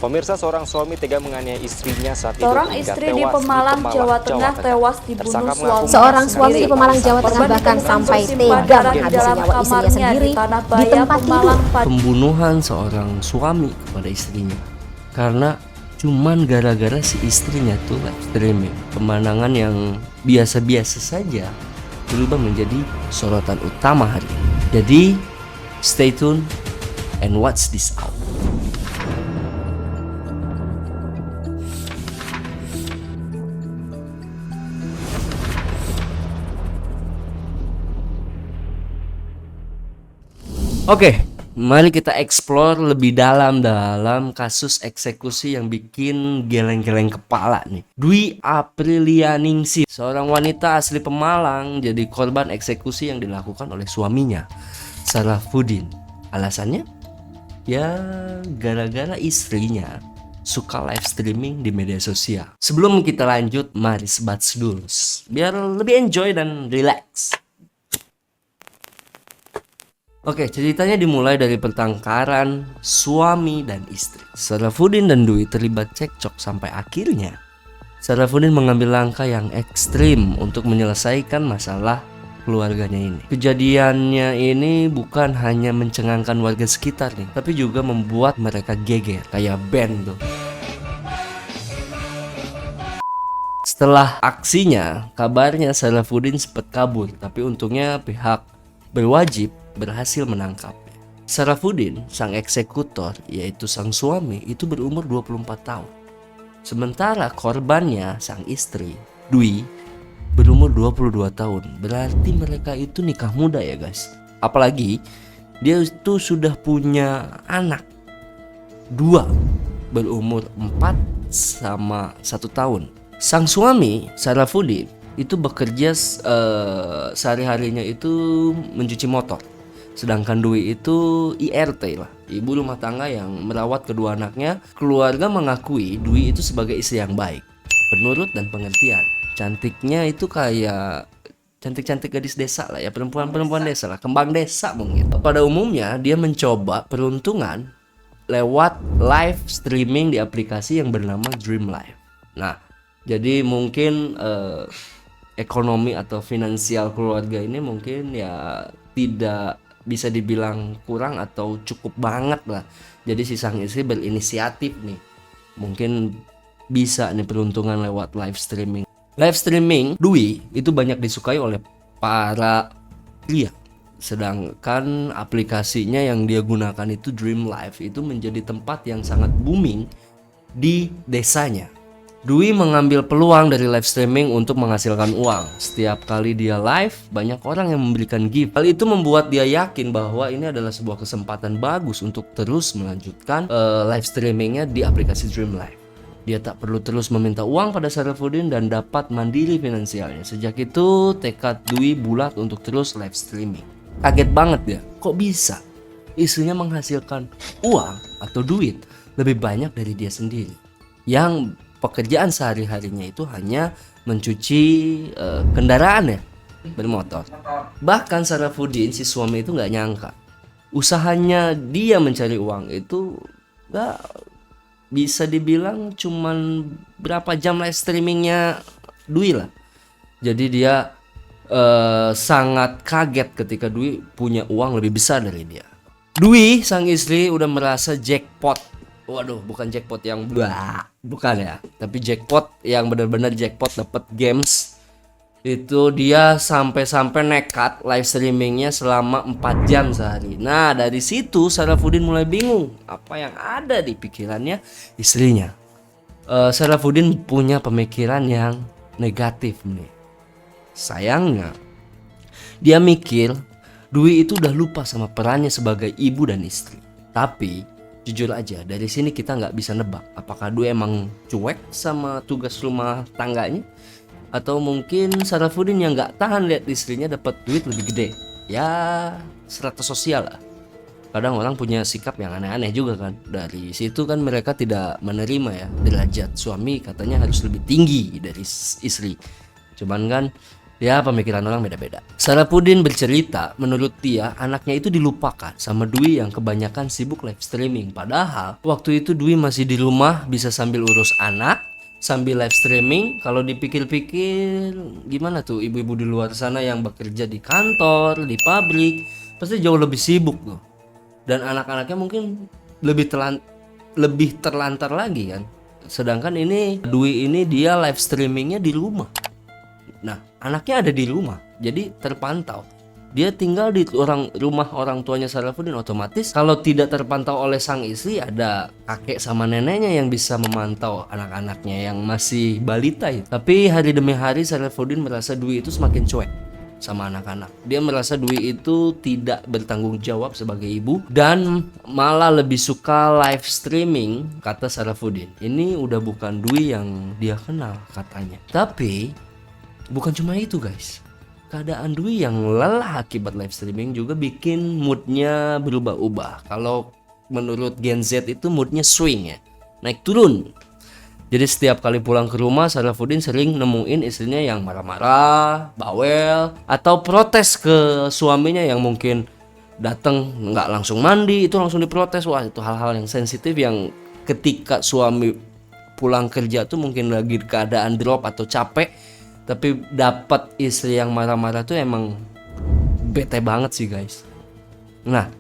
Pemirsa, seorang suami tega menganiaya istrinya saat tidur Seorang hingga istri di tewas Pemalang, Jawa Tengah tewas dibunuh Tersangka suami. mengaku Seorang suami di Pemalang, Jawa Tengah Korban bahkan ditemukan sampai bersimbah tega darah di menghabisi dalam nyawa istrinya kamarnya sendiri di Tanah di Bayam, tempat tidur. Pemalang pada Pembunuhan seorang suami kepada istrinya karena cuman gara-gara si istrinya tuh live streaming pemandangan yang biasa-biasa saja berubah menjadi sorotan utama hari ini. Jadi stay tune and watch this out. Oke, mari kita explore lebih dalam kasus eksekusi yang bikin geleng-geleng kepala nih. Dwi Aprilianingsih, seorang wanita asli Pemalang, jadi korban eksekusi yang dilakukan oleh suaminya, Sarafuddin. Alasannya? Ya, gara-gara istrinya suka live streaming di media sosial. Sebelum kita lanjut, mari sebat dulu, biar lebih enjoy dan relax. Oke, ceritanya dimulai dari pertengkaran suami dan istri. Sarafuddin dan Dwi terlibat cekcok sampai akhirnya Sarafuddin mengambil langkah yang ekstrim untuk menyelesaikan masalah keluarganya ini. Kejadiannya ini bukan hanya mencengangkan warga sekitar nih, tapi juga membuat mereka geger kayak band tuh. Setelah aksinya, kabarnya Sarafuddin sempat kabur, tapi untungnya pihak berwajib berhasil menangkapnya. Sarafuddin, sang eksekutor, yaitu sang suami, itu berumur 24 tahun. Sementara korbannya, sang istri, Dwi, berumur 22 tahun. Berarti mereka itu nikah muda ya guys. Apalagi dia itu sudah punya anak 2 berumur 4 sama 1 tahun. Sang suami, Sarafuddin, itu bekerja sehari-harinya itu mencuci motor. Sedangkan Dwi itu IRT lah, ibu rumah tangga yang merawat kedua anaknya. Keluarga mengakui Dwi itu sebagai istri yang baik, penurut dan pengertian. Cantiknya itu kayak cantik-cantik gadis desa lah ya, perempuan-perempuan desa lah, kembang desa mungkin. Pada umumnya dia mencoba peruntungan lewat live streaming di aplikasi yang bernama Dream Live. Nah, jadi mungkin ekonomi atau finansial keluarga ini mungkin ya tidak bisa dibilang kurang atau cukup banget lah. Jadi si sang istri berinisiatif nih, mungkin bisa nih peruntungan lewat live streaming. Live streaming Dwi itu banyak disukai oleh para pria, sedangkan aplikasinya yang dia gunakan itu Dream Live itu menjadi tempat yang sangat booming di desanya. Dwi mengambil peluang dari live streaming untuk menghasilkan uang. Setiap kali dia live, banyak orang yang memberikan gift. Hal itu membuat dia yakin bahwa ini adalah sebuah kesempatan bagus untuk terus melanjutkan live streamingnya di aplikasi Dream Live. Dia tak perlu terus meminta uang pada Sarafuddin dan dapat mandiri finansialnya. Sejak itu, tekad Dwi bulat untuk terus live streaming. Kaget banget dia, kok bisa istrinya menghasilkan uang atau duit lebih banyak dari dia sendiri, yang pekerjaan sehari-harinya itu hanya mencuci kendaraan ya, bermotor. Bahkan Sarafuddin si suami itu nggak nyangka usahanya dia mencari uang itu nggak bisa dibilang cuman berapa jam live streamingnya Dwi lah. Jadi dia sangat kaget ketika Dwi punya uang lebih besar dari dia. Dwi sang istri udah merasa jackpot. Waduh, bukan jackpot yang bukan ya, tapi jackpot yang benar-benar jackpot dapat games. Itu dia sampai nekat live streamingnya selama 4 jam sehari. Nah, dari situ Sarafuddin mulai bingung apa yang ada di pikirannya istrinya. Sarafuddin punya pemikiran yang negatif nih. Sayangnya dia mikir Dwi itu udah lupa sama perannya sebagai ibu dan istri. Tapi jujur aja, dari sini kita nggak bisa nebak apakah Dwi emang cuek sama tugas rumah tangganya, atau mungkin Sarafuddin yang nggak tahan lihat istrinya dapat duit lebih gede. Ya, strata sosial lah. Kadang orang punya sikap yang aneh-aneh juga kan. Dari situ kan mereka tidak menerima ya, derajat suami katanya harus lebih tinggi dari istri. Cuman kan Ya, pemikiran orang beda-beda. Sarafudin bercerita, menurut dia anaknya itu dilupakan sama Dwi yang kebanyakan sibuk live streaming. Padahal waktu itu Dwi masih di rumah, bisa sambil urus anak, sambil live streaming. Kalau dipikir-pikir, gimana tuh ibu-ibu di luar sana yang bekerja di kantor, di pabrik, pasti jauh lebih sibuk tuh. Dan anak-anaknya mungkin lebih terlantar lagi kan. Sedangkan ini Dwi ini dia live streamingnya di rumah. Nah, anaknya ada di rumah, jadi terpantau. Dia tinggal di rumah orang tuanya Sarafudin, otomatis kalau tidak terpantau oleh sang istri, ada kakek sama neneknya yang bisa memantau anak-anaknya yang masih balita itu. Tapi hari demi hari Sarafudin merasa Dwi itu semakin cuek sama anak-anak. Dia merasa Dwi itu tidak bertanggung jawab sebagai ibu dan malah lebih suka live streaming, kata Sarafudin. Ini udah bukan Dwi yang dia kenal katanya. Tapi bukan cuma itu guys, keadaan Dwi yang lelah akibat live streaming juga bikin moodnya berubah-ubah. Kalau menurut Gen Z itu moodnya swing ya, naik turun. Jadi setiap kali pulang ke rumah, Sarafudin sering nemuin istrinya yang marah-marah, bawel, atau protes ke suaminya yang mungkin datang nggak langsung mandi, itu langsung diprotes. Wah, itu hal-hal yang sensitif yang ketika suami pulang kerja tuh mungkin lagi keadaan drop atau capek, tapi dapat istri yang marah-marah tuh emang bete banget sih guys. Nah,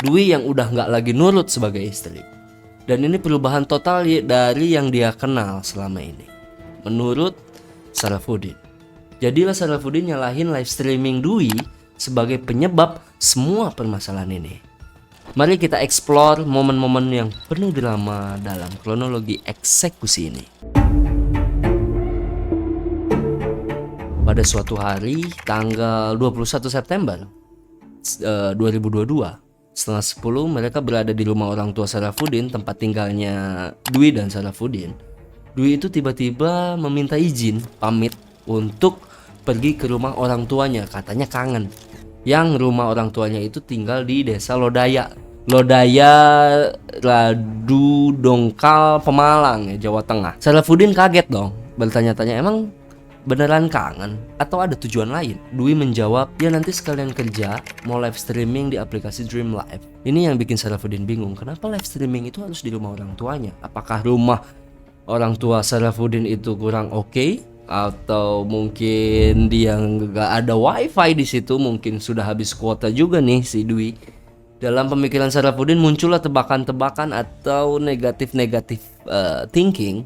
Dwi yang udah nggak lagi nurut sebagai istri, dan ini perubahan total dari yang dia kenal selama ini menurut Sarafudin. Jadilah Sarafudin nyalahin live streaming Dwi sebagai penyebab semua permasalahan ini. Mari kita explore momen-momen yang penuh drama dalam kronologi eksekusi ini. Pada suatu hari, tanggal 21 September 2022, setengah 10, mereka berada di rumah orang tua Sarafudin, tempat tinggalnya Dwi dan Sarafudin. Dwi itu tiba-tiba meminta izin pamit untuk pergi ke rumah orang tuanya, katanya kangen. Yang rumah orang tuanya itu tinggal di desa Lodaya, Radu Dongkal, Pemalang ya, Jawa Tengah. Sarafudin kaget dong, bertanya-tanya, emang beneran kangen atau ada tujuan lain? Dwi menjawab, ya nanti sekalian kerja, mau live streaming di aplikasi Dream Live. Ini yang bikin Sarafudin bingung, kenapa live streaming itu harus di rumah orang tuanya? Apakah rumah orang tua Sarafudin itu kurang oke? Atau mungkin dia nggak ada wifi di situ, mungkin sudah habis kuota juga nih si Dwi. Dalam pemikiran Sarafudin muncullah tebakan-tebakan atau negatif thinking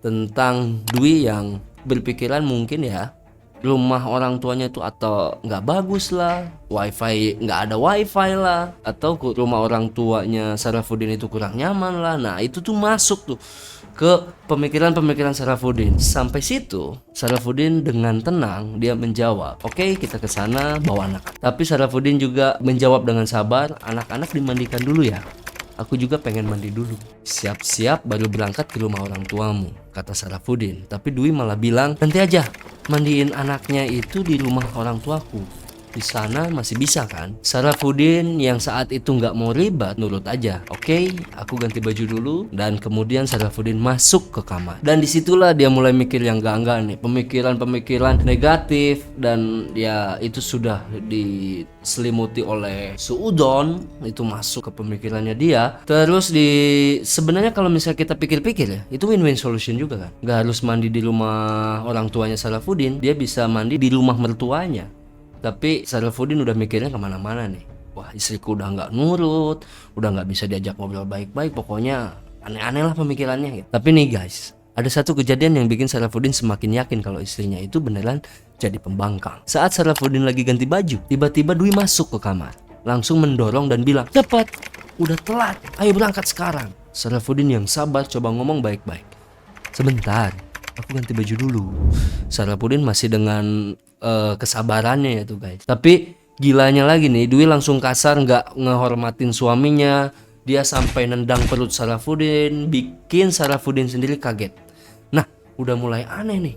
tentang Dwi yang berpikiran mungkin ya rumah orang tuanya itu atau nggak bagus lah, wifi nggak ada wifi lah, atau rumah orang tuanya Sarafudin itu kurang nyaman lah. Nah itu tuh masuk tuh ke pemikiran-pemikiran Sarafudin. Sampai situ Sarafudin dengan tenang dia menjawab, oke, kita ke sana bawa anak. Tapi Sarafudin juga menjawab dengan sabar, anak-anak dimandikan dulu ya, aku juga pengen mandi dulu. Siap-siap baru berangkat ke rumah orang tuamu, kata Sarafudin. Tapi Dwi malah bilang, nanti aja mandiin anaknya itu di rumah orang tuaku, di sana masih bisa kan? Sarafudin yang saat itu nggak mau ribet, nurut aja. Oke, aku ganti baju dulu. Dan kemudian Sarafudin masuk ke kamar. Dan disitulah dia mulai mikir yang enggak nih, pemikiran-pemikiran negatif. Dan ya itu sudah diselimuti oleh suudon, itu masuk ke pemikirannya dia. Terus sebenarnya kalau misalnya kita pikir-pikir ya, itu win-win solution juga kan. Nggak harus mandi di rumah orang tuanya Sarafudin, dia bisa mandi di rumah mertuanya. Tapi Sarafudin udah mikirnya kemana-mana nih. Wah, istriku udah nggak nurut, udah nggak bisa diajak ngobrol baik-baik, pokoknya aneh-aneh lah pemikirannya gitu. Tapi nih guys, ada satu kejadian yang bikin Sarafudin semakin yakin kalau istrinya itu beneran jadi pembangkang. Saat Sarafudin lagi ganti baju, tiba-tiba Dwi masuk ke kamar, langsung mendorong dan bilang, cepat, udah telat, ayo berangkat sekarang. Sarafudin yang sabar coba ngomong baik-baik, sebentar, aku ganti baju dulu. Sarafudin masih dengan kesabarannya ya tuh guys. Tapi gilanya lagi nih, Dwi langsung kasar, nggak ngehormatin suaminya. Dia sampai nendang perut Sarafudin, bikin Sarafudin sendiri kaget. Nah, udah mulai aneh nih.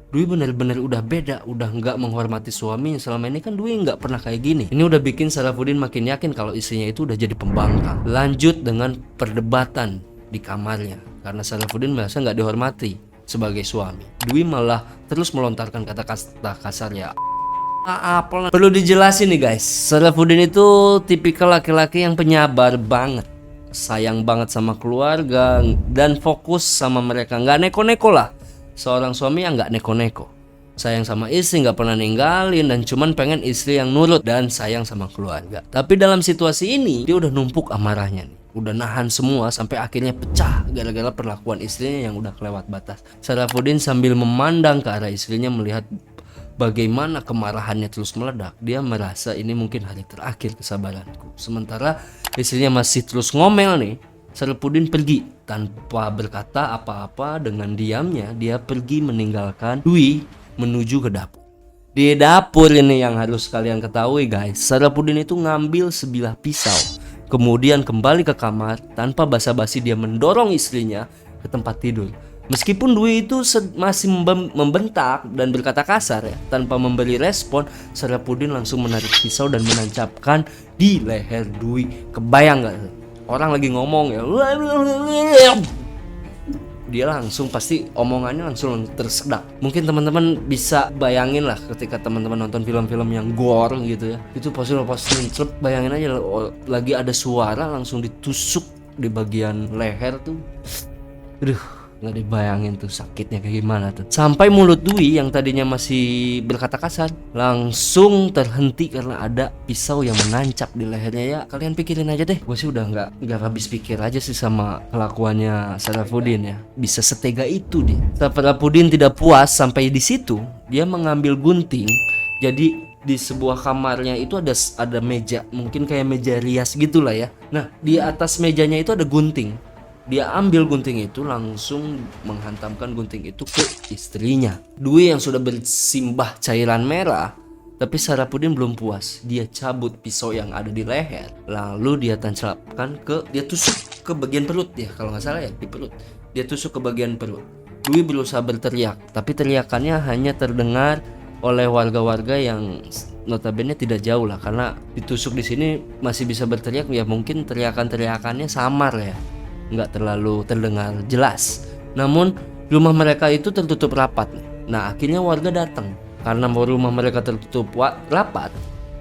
Dwi bener-bener udah beda, udah nggak menghormati suaminya. Selama ini kan Dwi nggak pernah kayak gini. Ini udah bikin Sarafudin makin yakin kalau istrinya itu udah jadi pembangkang. Lanjut dengan perdebatan di kamarnya, karena Sarafudin merasa nggak dihormati. sebagai suami. Dwi malah terus melontarkan kata-kata kasar ya. Apa perlu dijelasin nih guys, Sarafuddin itu tipikal laki-laki yang penyabar banget, sayang banget sama keluarga dan fokus sama mereka, nggak neko-neko lah. Seorang suami yang nggak neko-neko, sayang sama istri, nggak pernah ninggalin, dan cuman pengen istri yang nurut dan sayang sama keluarga. Tapi dalam situasi ini dia udah numpuk amarahnya nih, udah nahan semua sampai akhirnya pecah gara-gara perlakuan istrinya yang udah kelewat batas. Sarafuddin sambil memandang ke arah istrinya melihat bagaimana kemarahannya terus meledak, dia merasa ini mungkin hari terakhir kesabaranku. Sementara istrinya masih terus ngomel nih, Sarafuddin pergi tanpa berkata apa-apa. Dengan diamnya dia pergi meninggalkan Dwi menuju ke dapur. Di dapur ini yang harus kalian ketahui guys, Sarafuddin itu ngambil sebilah pisau, kemudian kembali ke kamar tanpa basa-basi dia mendorong istrinya ke tempat tidur. Meskipun Dwi itu masih membentak dan berkata kasar ya, tanpa memberi respon, Sarafuddin langsung menarik pisau dan menancapkan di leher Dwi. Kebayang gak? Orang lagi ngomong ya, dia langsung pasti omongannya langsung tersedak. Mungkin teman-teman bisa bayangin lah ketika teman-teman nonton film-film yang gore gitu ya, itu pasti bayangin aja lagi ada suara langsung ditusuk di bagian leher tuh. Aduh, nggak dibayangin tuh sakitnya kayak gimana tuh. Sampai mulut Dwi yang tadinya masih berkata kasar langsung terhenti karena ada pisau yang menancap di lehernya. Ya kalian pikirin aja deh, gue sih udah nggak habis pikir aja sih sama kelakuannya Sarafuddin ya, bisa setega itu dia. Sarafuddin tidak puas sampai di situ, dia mengambil gunting. Jadi di sebuah kamarnya itu ada meja, mungkin kayak meja rias gitulah ya. Nah di atas mejanya itu ada gunting. Dia ambil gunting itu, langsung menghantamkan gunting itu ke istrinya. Dwi yang sudah bersimbah cairan merah, tapi Sarafuddin belum puas. Dia cabut pisau yang ada di leher, lalu dia dia tusuk ke bagian perut ya, kalau nggak salah ya, di perut. Dia tusuk ke bagian perut. Dwi berusaha berteriak, tapi teriakannya hanya terdengar oleh warga-warga yang notabene tidak jauh lah, karena ditusuk di sini masih bisa berteriak ya, mungkin teriakannya samar ya, nggak terlalu terdengar jelas. Namun rumah mereka itu tertutup rapat. Nah akhirnya warga datang. Karena rumah mereka tertutup rapat,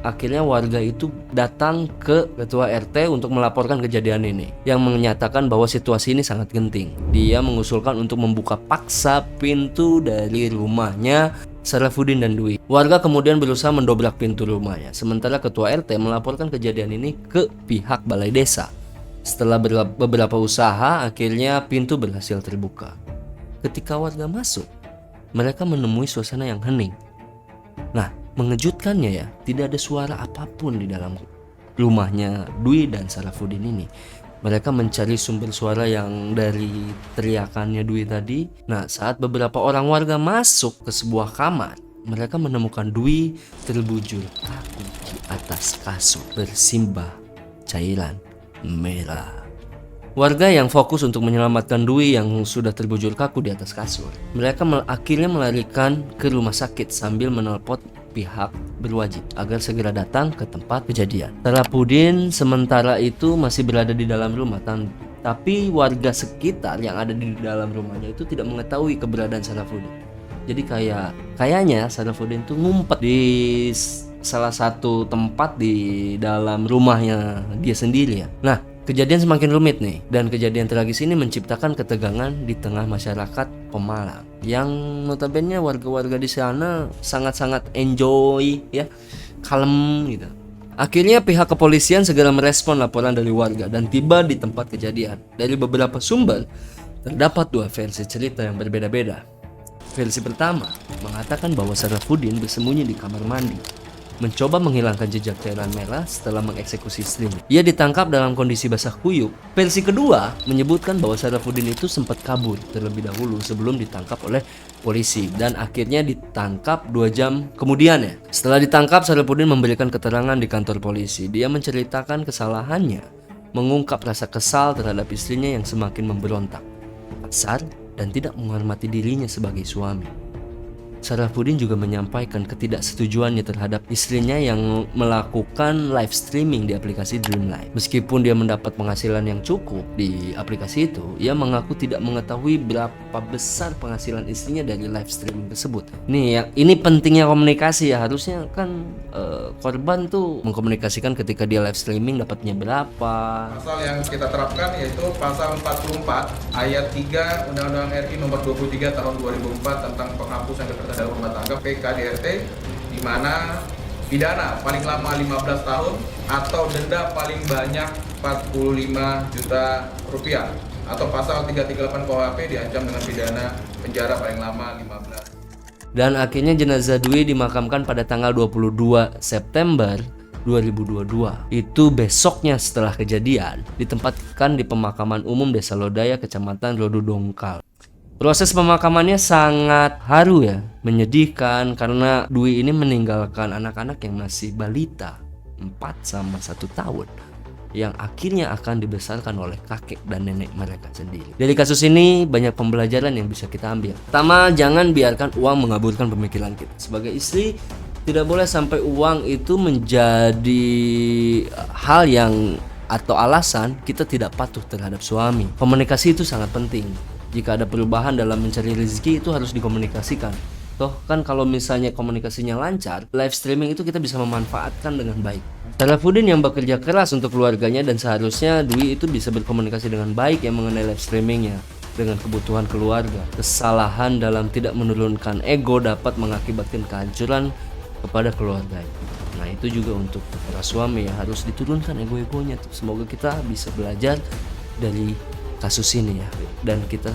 akhirnya warga itu datang ke ketua RT untuk melaporkan kejadian ini, yang menyatakan bahwa situasi ini sangat genting. Dia mengusulkan untuk membuka paksa pintu dari rumahnya Sarafuddin dan Dwi. Warga kemudian berusaha mendobrak pintu rumahnya, sementara ketua RT melaporkan kejadian ini ke pihak balai desa. Setelah beberapa usaha, akhirnya pintu berhasil terbuka. Ketika warga masuk, mereka menemui suasana yang hening. Nah, mengejutkannya ya, tidak ada suara apapun di dalam rumahnya Dwi dan Sarafuddin ini. Mereka mencari sumber suara yang dari teriakannya Dwi tadi. Nah, saat beberapa orang warga masuk ke sebuah kamar, mereka menemukan Dwi terbujur kaku di atas kasur bersimbah cairan merah. Warga yang fokus untuk menyelamatkan Dwi yang sudah terbujur kaku di atas kasur, mereka akhirnya melarikan ke rumah sakit sambil menelpon pihak berwajib agar segera datang ke tempat kejadian. Sarafuddin sementara itu masih berada di dalam rumah, tapi warga sekitar yang ada di dalam rumahnya itu tidak mengetahui keberadaan Sarafuddin. Jadi kayaknya Sarafuddin tuh ngumpet di salah satu tempat di dalam rumahnya dia sendiri ya. Nah, kejadian semakin rumit nih, dan kejadian tragis ini menciptakan ketegangan di tengah masyarakat Pemalang yang notabene warga-warga di sana sangat-sangat enjoy ya, kalem gitu. Akhirnya pihak kepolisian segera merespon laporan dari warga dan tiba di tempat kejadian. Dari beberapa sumber terdapat dua versi cerita yang berbeda-beda. Versi pertama mengatakan bahwa Sarafuddin bersembunyi di kamar mandi, mencoba menghilangkan jejak cairan merah setelah mengeksekusi istrinya. Ia ditangkap dalam kondisi basah kuyup. Versi kedua menyebutkan bahwa Sarafuddin itu sempat kabur terlebih dahulu sebelum ditangkap oleh polisi, dan akhirnya ditangkap 2 jam kemudian ya. Setelah ditangkap, Sarafuddin memberikan keterangan di kantor polisi. Dia menceritakan kesalahannya, mengungkap rasa kesal terhadap istrinya yang semakin memberontak, kasar, dan tidak menghormati dirinya sebagai suami. Sarafuddin juga menyampaikan ketidaksetujuannya terhadap istrinya yang melakukan live streaming di aplikasi Dreamlight. Meskipun dia mendapat penghasilan yang cukup di aplikasi itu, ia mengaku tidak mengetahui berapa besar penghasilan istrinya dari live streaming tersebut. Ini pentingnya komunikasi ya, harusnya kan korban tuh mengkomunikasikan ketika dia live streaming dapatnya berapa. Pasal yang kita terapkan yaitu pasal 44 ayat 3 Undang-Undang RI nomor 23 tahun 2004 tentang penghapusan kekerasan dalam rumah tangga PKDRT, di mana pidana paling lama 15 tahun atau denda paling banyak 45 juta rupiah, atau pasal 338 KUHP diancam dengan pidana penjara paling lama 15. Dan akhirnya jenazah Dwi dimakamkan pada tanggal 22 September 2022. Itu besoknya setelah kejadian, ditempatkan di pemakaman umum Desa Lodaya, Kecamatan Rodo Dongkal. Proses pemakamannya sangat haru ya, menyedihkan karena Dwi ini meninggalkan anak-anak yang masih balita 4 sama 1 tahun yang akhirnya akan dibesarkan oleh kakek dan nenek mereka sendiri. Dari kasus ini banyak pembelajaran yang bisa kita ambil. Pertama, jangan biarkan uang mengaburkan pemikiran kita. Sebagai istri, tidak boleh sampai uang itu menjadi hal yang atau alasan kita tidak patuh terhadap suami. Komunikasi itu sangat penting. Jika ada perubahan dalam mencari rezeki itu harus dikomunikasikan. Toh kan kalau misalnya komunikasinya lancar, live streaming itu kita bisa memanfaatkan dengan baik. Sarafuddin yang bekerja keras untuk keluarganya, dan seharusnya Dwi itu bisa berkomunikasi dengan baik yang mengenai live streamingnya dengan kebutuhan keluarga. Kesalahan dalam tidak menurunkan ego dapat mengakibatkan kehancuran kepada keluarga. Nah itu juga untuk para suami ya, harus diturunkan ego-egonya tuh. Semoga kita bisa belajar dari kasus ini ya, dan kita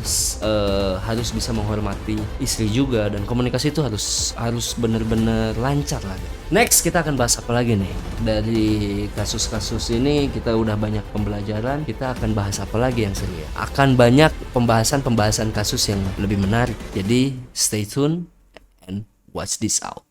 harus bisa menghormati istri juga, dan komunikasi itu harus benar-benar lancar lah. Next kita akan bahas apa lagi nih? Dari kasus-kasus ini kita udah banyak pembelajaran, kita akan bahas apa lagi yang seru ya? Akan banyak pembahasan kasus yang lebih menarik. Jadi stay tune and watch this out.